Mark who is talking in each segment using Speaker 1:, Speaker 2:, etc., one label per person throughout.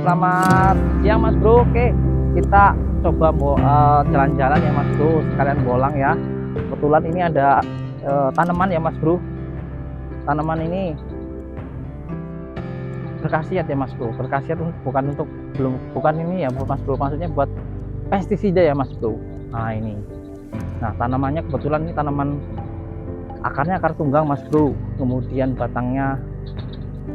Speaker 1: Selamat siang Mas Bro. Oke, kita coba jalan-jalan ya Mas Bro, sekalian bolang ya. Kebetulan ini ada tanaman ya Mas Bro. Tanaman ini berkhasiat ya Mas Bro. Berkhasiat bukan ini ya Mas Bro. Maksudnya buat pestisida ya Mas Bro. Nah ini. Nah tanamannya kebetulan ini tanaman akarnya akar tunggang Mas Bro. Kemudian batangnya,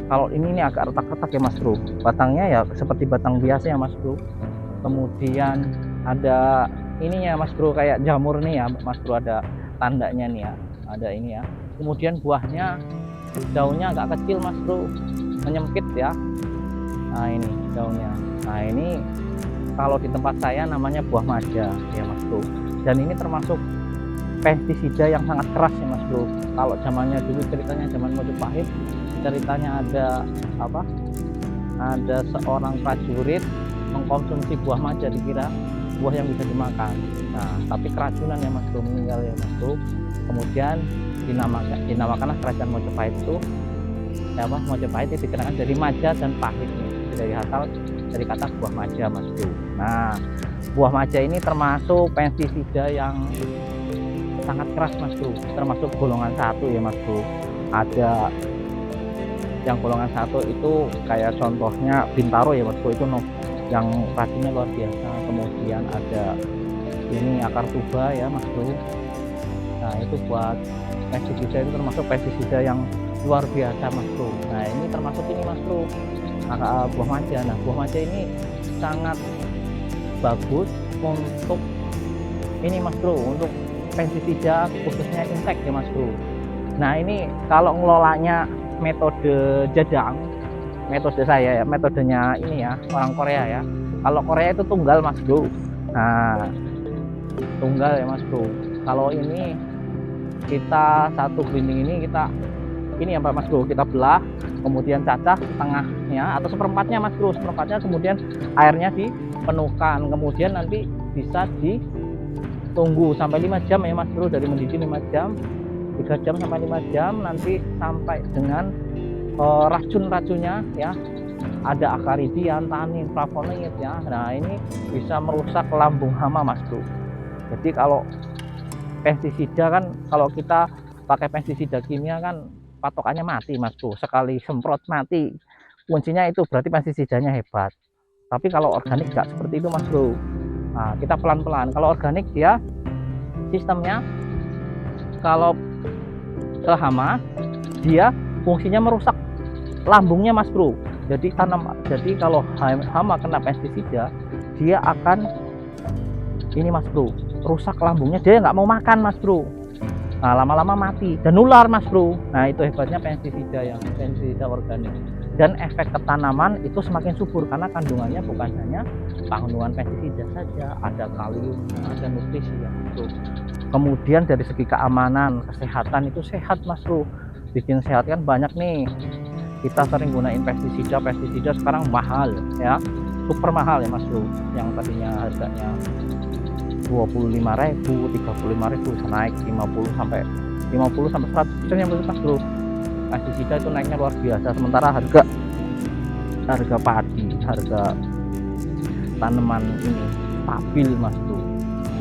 Speaker 1: kalau ini agak retak-retak ya Mas Bro. Batangnya ya seperti batang biasa ya Mas Bro. Kemudian ada ininya Mas Bro, kayak jamur nih ya Mas Bro, ada tandanya nih ya, ada ini ya. Kemudian buahnya, daunnya agak kecil Mas Bro, menyempit ya. Nah ini daunnya. Nah ini kalau di tempat saya namanya buah maja ya Mas Bro, dan ini termasuk pestisida yang sangat keras ya Mas Bro. Kalau zamannya dulu, ceritanya zaman Majapahit, ceritanya ada seorang prajurit mengkonsumsi buah maja, dikira buah yang bisa dimakan. Nah tapi keracunan ya Mas Bro, meninggal ya Mas Bro. Kemudian dinamakanlah kerajaan Majapahit itu Majapahit itu dikenalkan dari maja dan pahit, dari asal dari kata buah maja Mas Bro. Nah buah maja ini termasuk pestisida yang sangat keras Mas Bro, termasuk golongan 1 ya Mas Bro. Ada yang golongan 1 itu kayak contohnya Bintaro ya Mas Bro, itu yang racunnya luar biasa. Kemudian ada ini akar tuba ya Mas Bro. Nah itu buat pestisida, itu termasuk pestisida yang luar biasa Mas Bro. Nah ini termasuk ini Mas Bro, buah maja. Nah buah maja ini sangat bagus untuk ini Mas Bro, untuk pestisida khususnya insek ya Mas Bro. Nah ini kalau ngelolanya metode jadang, metode saya ya, metodenya ini ya orang Korea ya. Kalau Korea itu tunggal Mas Bro. Nah tunggal ya Mas Bro. Kalau ini kita satu grinding ini kita ini ya Pak Mas Bro, kita belah, kemudian cacah setengahnya atau seperempatnya Mas Bro, seperempatnya, kemudian airnya dipenuhkan, kemudian nanti bisa ditunggu sampai 5 jam ya Mas Bro, dari mendidih 5 jam, 3 jam sampai 5 jam, nanti sampai dengan racun-racunnya ya, ada akaridian, tanin, flavonoid ya. Nah ini bisa merusak lambung hama Mas Bro. Jadi kalau pestisida kan, kalau kita pakai pestisida kimia kan patokannya mati Mas Bro, sekali semprot mati, kuncinya itu berarti pestisidanya hebat. Tapi kalau organik nggak seperti itu Mas Bro. Nah kita pelan-pelan. Kalau organik dia sistemnya, kalau ke hama dia fungsinya merusak lambungnya Mas Bro. Jadi kalau hama kena pestisida, dia akan ini Mas Bro, rusak lambungnya, dia nggak mau makan Mas Bro. Nah lama-lama mati dan nular Mas Bro. Nah itu hebatnya pestisida organik. Dan efek ke tanaman itu semakin subur karena kandungannya bukan hanya kandungan pestisida saja, ada kalium, ada nutrisi ya Mas Bro. Kemudian dari segi keamanan, kesehatan itu sehat Mas Bro. Bikin sehat kan banyak nih, kita sering gunain pestisida sekarang mahal ya, super mahal ya Mas Bro. Yang tadinya harganya 25.000, 35.000 bisa naik 50 sampai 100% ya Mas Bro. Pestisida itu naiknya luar biasa, sementara harga padi, harga tanaman ini stabil Mas Bro,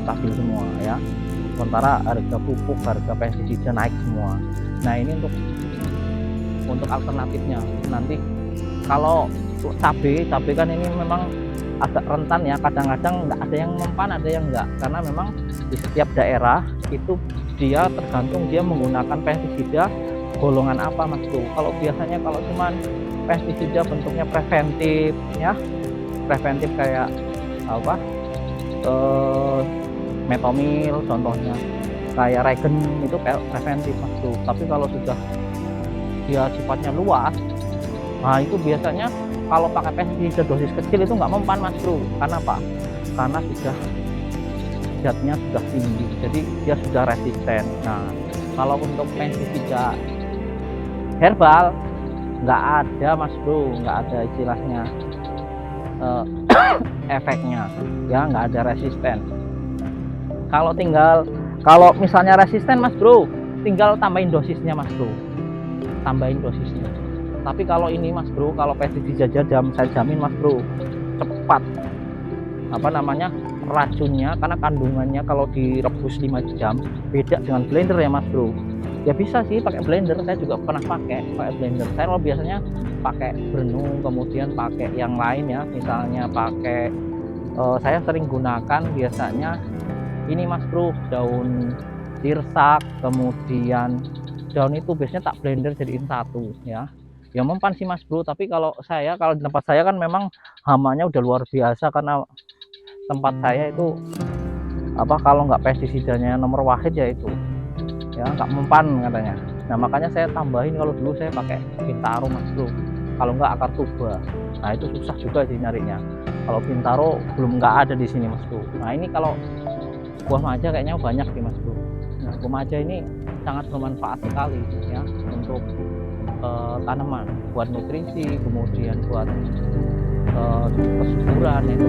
Speaker 1: stabil semua ya. Sementara harga pupuk, harga pestisida naik semua. Nah ini untuk alternatifnya. Nanti kalau cabai kan ini memang agak rentan ya, kadang-kadang nggak ada yang mempan, ada yang enggak, karena memang di setiap daerah itu dia tergantung dia menggunakan pestisida golongan apa Mas Bro. Kalau biasanya kalau cuman pestisida bentuknya preventif ya, preventif kayak metomil contohnya, kayak regen, itu preventif Mas Bro. Tapi kalau sudah dia sifatnya luas, nah itu biasanya kalau pakai pestisida dosis kecil itu nggak mempan Mas Bro. Karena apa? Karena sudah zatnya sudah tinggi, jadi dia sudah resisten. Nah kalau untuk pestisida herbal nggak ada Mas Bro, nggak ada istilahnya efeknya ya, nggak ada resisten. Kalau misalnya resisten Mas Bro, tinggal tambahin dosisnya Mas Bro, tambahin dosisnya. Tapi kalau ini Mas Bro, kalau pestisida jajam, saya jamin Mas Bro cepat apa namanya racunnya, karena kandungannya kalau direbus 5 jam beda dengan blender ya Mas Bro. Ya bisa sih pakai blender, saya juga pernah pakai blender. Saya kalau biasanya pakai berenung, kemudian pakai yang lain ya, misalnya pakai saya sering gunakan biasanya ini Mas Bro, daun sirsak, kemudian daun itu biasanya tak blender jadiin satu ya. Ya mempan sih Mas Bro, tapi kalau di tempat saya kan memang hamanya udah luar biasa, karena tempat saya itu apa, kalau nggak pestisidanya nomor wahid ya itu ya nggak mempan katanya. Nah makanya saya tambahin, kalau dulu saya pakai Bintaro Mas Bro, kalau nggak akar tuba. Nah itu susah juga sih nyarinya, kalau Bintaro belum nggak ada di sini Mas Bro. Nah ini kalau buah maja kayaknya banyak nih Mas Bro. Nah buah maja ini sangat bermanfaat sekali ya untuk tanaman, buat nutrisi, kemudian buat kesuburan itu.